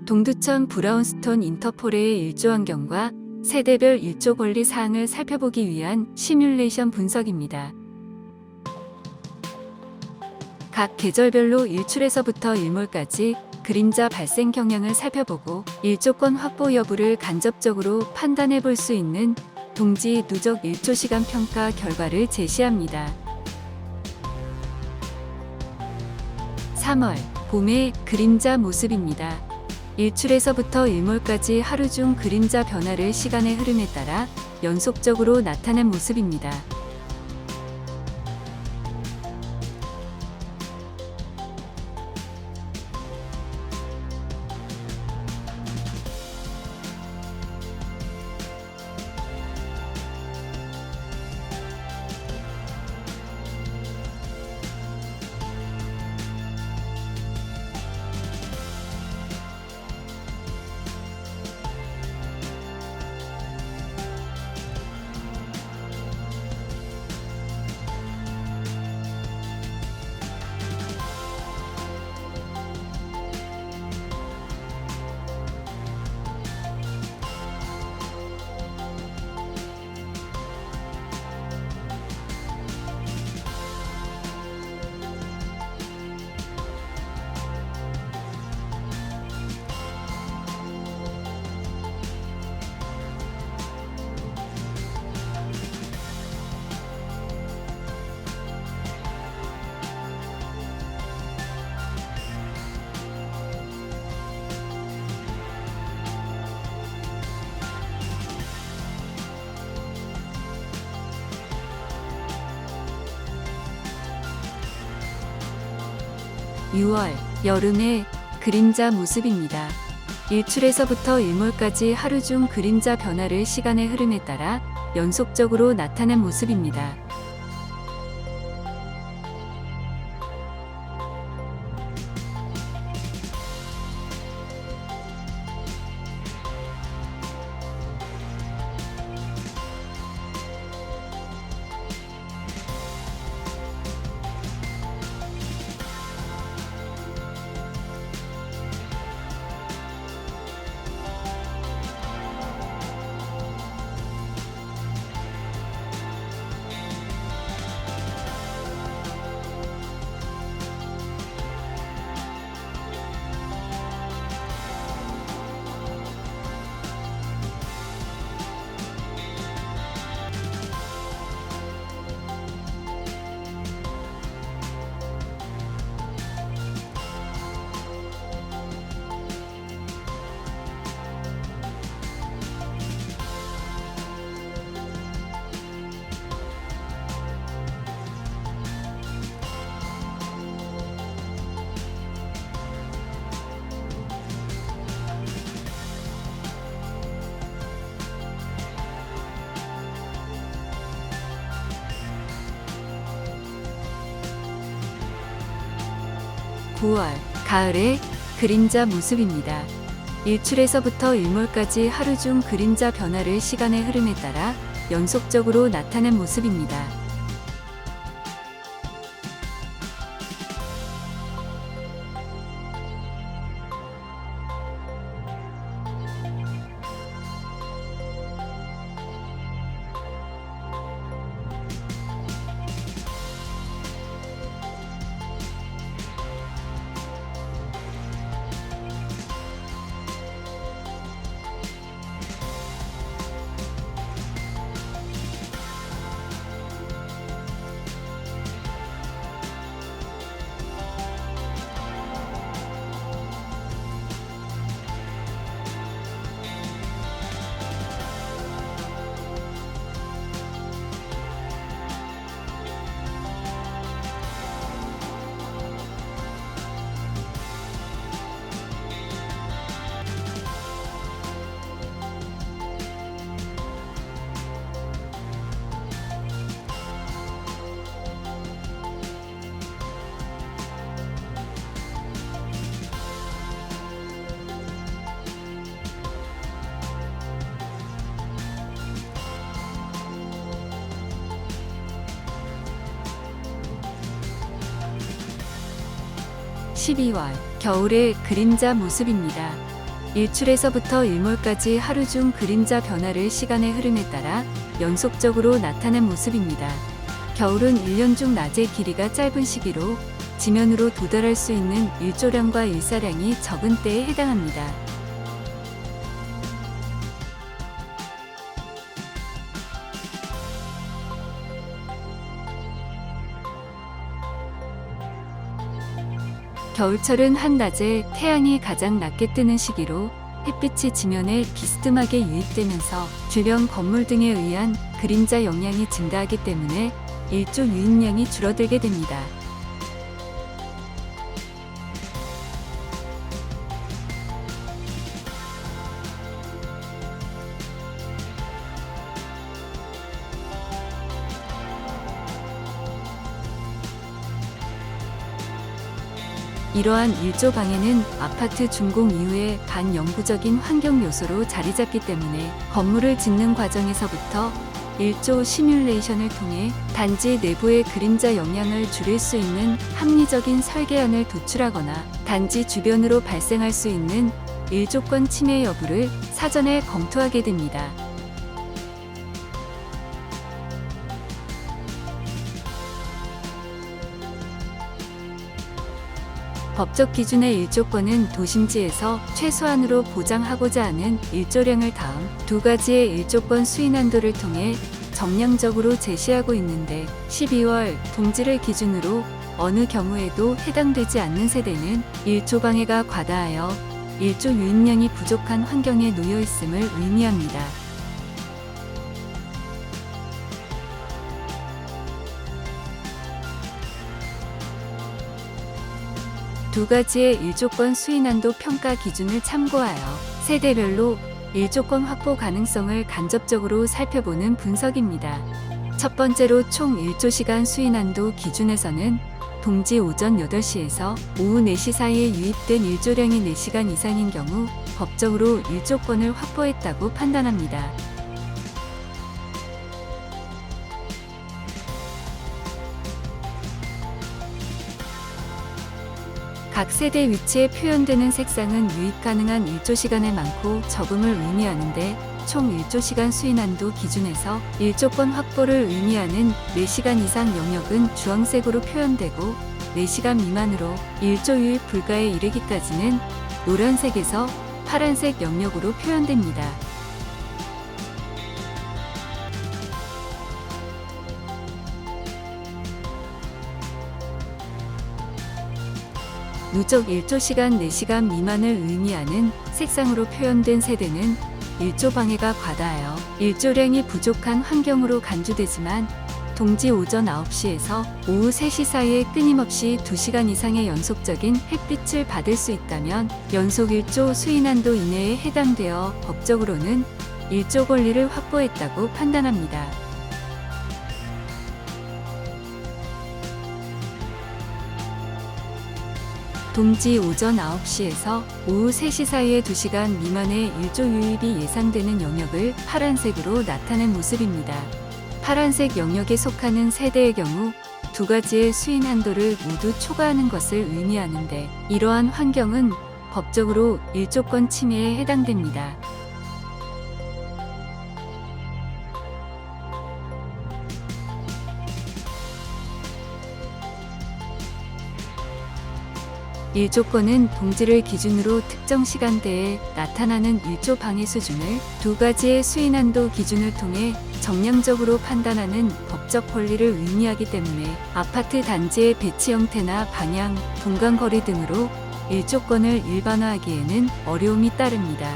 동두천 브라운스톤 인터폴의 일조 환경과 세대별 일조 권리 사항을 살펴보기 위한 시뮬레이션 분석입니다. 각 계절별로 일출에서부터 일몰까지 그림자 발생 경향을 살펴보고 일조권 확보 여부를 간접적으로 판단해 볼 수 있는 동지 누적 일조 시간 평가 결과를 제시합니다. 3월 봄의 그림자 모습입니다. 일출에서부터 일몰까지 하루 중 그림자 변화를 시간의 흐름에 따라 연속적으로 나타낸 모습입니다. (6월) 여름의 그림자 모습입니다. 일출에서부터 일몰까지 하루 중 그림자 변화를 시간의 흐름에 따라 연속적으로 나타낸 모습입니다. (9월) 가을의 그림자 모습입니다. 일출에서부터 일몰까지 하루 중 그림자 변화를 시간의 흐름에 따라 연속적으로 나타낸 모습입니다. (12월) 겨울의 그림자 모습입니다. 일출에서부터 일몰까지 하루 중 그림자 변화를 시간의 흐름에 따라 연속적으로 나타낸 모습입니다. 겨울은 1년 중 낮의 길이가 짧은 시기로 지면으로 도달할 수 있는 일조량과 일사량이 적은 때에 해당합니다. 겨울철은 한낮에 태양이 가장 낮게 뜨는 시기로 햇빛이 지면에 비스듬하게 유입되면서 주변 건물 등에 의한 그림자 영향이 증가하기 때문에 일조 유입량이 줄어들게 됩니다. 이러한 일조 방해는 아파트 준공 이후에 반영구적인 환경 요소로 자리 잡기 때문에 건물을 짓는 과정에서부터 일조 시뮬레이션을 통해 단지 내부의 그림자 영향을 줄일 수 있는 합리적인 설계안을 도출하거나 단지 주변으로 발생할 수 있는 일조권 침해 여부를 사전에 검토하게 됩니다. 법적 기준의 일조권은 도심지에서 최소한으로 보장하고자 하는 일조량을 다음 두 가지의 일조권 수인 한도를 통해 정량적으로 제시하고 있는데 12월 동지를 기준으로 어느 경우에도 해당되지 않는 세대는 일조 방해가 과다하여 일조 유입량이 부족한 환경에 놓여 있음을 의미합니다. 두 가지의 일조권 수인한도 평가 기준을 참고하여 세대별로 일조권 확보 가능성을 간접적으로 살펴보는 분석입니다. 첫 번째로 총 일조시간 수인한도 기준에서는 동지 오전 8시에서 오후 4시 사이에 유입된 일조량이 4시간 이상인 경우 법적으로 일조권을 확보했다고 판단합니다. 각 세대 위치에 표현되는 색상은 유입 가능한 일조시간의 많고 적음을 의미하는데 총 일조시간 수인한도 기준에서 일조권 확보를 의미하는 4시간 이상 영역은 주황색으로 표현되고 4시간 미만으로 일조 유입 불가에 이르기까지는 노란색에서 파란색 영역으로 표현됩니다. 누적 일조시간 4시간 미만을 의미하는 색상으로 표현된 세대는 일조 방해가 과다하여 일조량이 부족한 환경으로 간주되지만 동지 오전 9시에서 오후 3시 사이에 끊임없이 2시간 이상의 연속적인 햇빛을 받을 수 있다면 연속 일조 수인한도 이내에 해당되어 법적으로는 일조 권리를 확보했다고 판단합니다. 동지 오전 9시에서 오후 3시 사이의 2시간 미만의 일조 유입이 예상되는 영역을 파란색으로 나타낸 모습입니다. 파란색 영역에 속하는 세대의 경우 두 가지의 수인 한도를 모두 초과하는 것을 의미하는데 이러한 환경은 법적으로 일조권 침해에 해당됩니다. 일조권은 동지를 기준으로 특정 시간대에 나타나는 일조 방해 수준을 두 가지의 수인한도 기준을 통해 정량적으로 판단하는 법적 권리를 의미하기 때문에 아파트 단지의 배치 형태나 방향, 동간거리 등으로 일조권을 일반화하기에는 어려움이 따릅니다.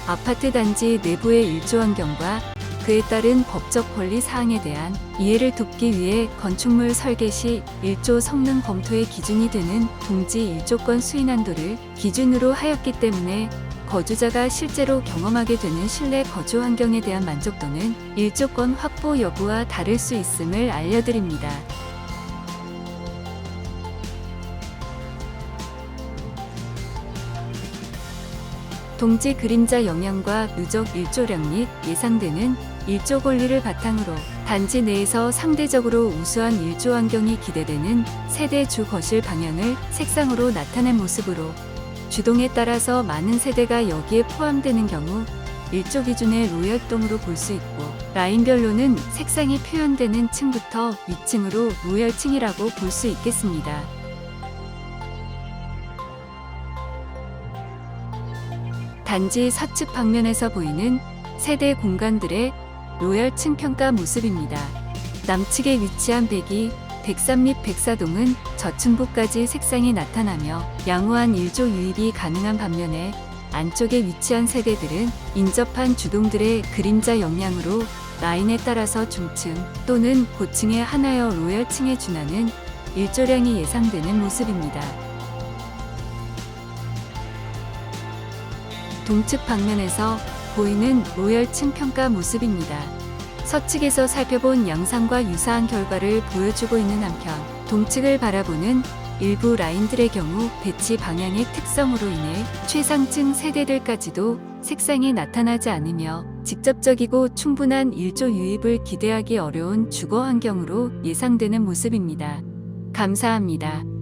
아파트 단지 내부의 일조 환경과 그에 따른 법적 권리 사항에 대한 이해를 돕기 위해 건축물 설계 시 일조 성능 검토의 기준이 되는 동지 일조권 수인 한도를 기준으로 하였기 때문에 거주자가 실제로 경험하게 되는 실내 거주 환경에 대한 만족도는 일조권 확보 여부와 다를 수 있음을 알려드립니다. 동지 그림자 영향과 누적 일조량 및 예상되는 일조 권리를 바탕으로 단지 내에서 상대적으로 우수한 일조 환경이 기대되는 세대 주 거실 방향을 색상으로 나타낸 모습으로 주동에 따라서 많은 세대가 여기에 포함되는 경우 일조 기준의 로열동으로 볼 수 있고, 라인별로는 색상이 표현되는 층부터 위층으로 로열층이라고 볼 수 있겠습니다. 단지 서측 방면에서 보이는 세대 공간들의 로열층 평가 모습입니다. 남측에 위치한 102, 103 및 104동은 저층부까지 색상이 나타나며 양호한 일조 유입이 가능한 반면에 안쪽에 위치한 세대들은 인접한 주동들의 그림자 영향으로 라인에 따라서 중층 또는 고층의 하나여 로열층에 준하는 일조량이 예상되는 모습입니다. 동측 방면에서 보이는 로열층 평가 모습입니다. 서측에서 살펴본 양상과 유사한 결과를 보여주고 있는 한편, 동측을 바라보는 일부 라인들의 경우 배치 방향의 특성으로 인해 최상층 세대들까지도 색상이 나타나지 않으며 직접적이고 충분한 일조 유입을 기대하기 어려운 주거 환경으로 예상되는 모습입니다. 감사합니다.